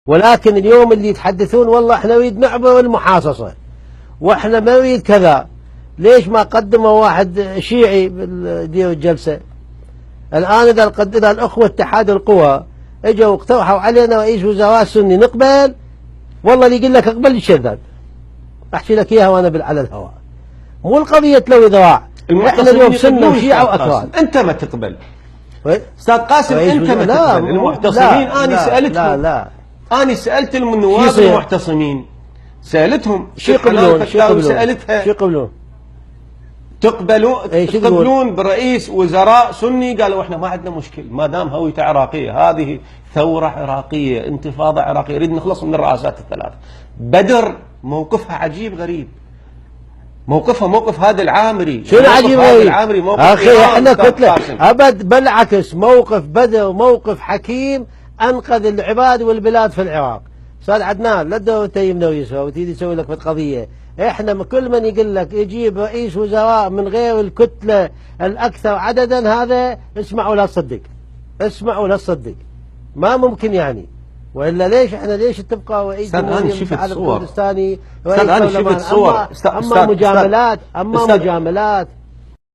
ولكن اليوم اللي يتحدثون والله احنا نريد نعبر المحاصصة واحنا ما نريد كذا، ليش ما قدموا واحد شيعي يدير الجلسة؟ الآن إذا الأخوة اتحاد القوى اجوا واقترحوا علينا رئيس وزراء سني نقبل، والله اللي يقول لك اقبل الشذاب. احكي لك اياها وانا على الهواء، مو القضية لو ذراع. احنا اليوم سنة وشيعة واكراد. انت ما تقبل استاذ قاسم، انت ما تقبل المعتصمين. انا سالتهم، انا سالت النواب المعتصمين، سالتهم شو يقبلون؟ سالتها شو يقبلون؟ تقبلون برئيس وزراء سني؟ قالوا احنا ما عندنا مشكل ما دام هويته عراقيه، هذه ثوره عراقيه، انتفاضه عراقيه، نريد نخلص من الرئاسات الثلاث. بدر موقفها عجيب غريب، موقفها موقف هذا العامري. شنو عجيب غريب؟ العامري موقف اخي احنا كتله ابد، بالعكس موقف بدر موقف حكيم انقذ العباد والبلاد في العراق. استاذ عدنان لا تدور تيمنا ويسوى وتيجي تسوي لك قضيه. احنا كل من يقول لك يجيب رئيس وزراء من غير الكتله الاكثر عددا، هذا اسمع ولا تصدق، اسمع ولا تصدق، ما ممكن يعني. والا ليش احنا ليش تبقى رئيس الاتحاد الكردستاني رئيس برلمان؟ اما مجاملات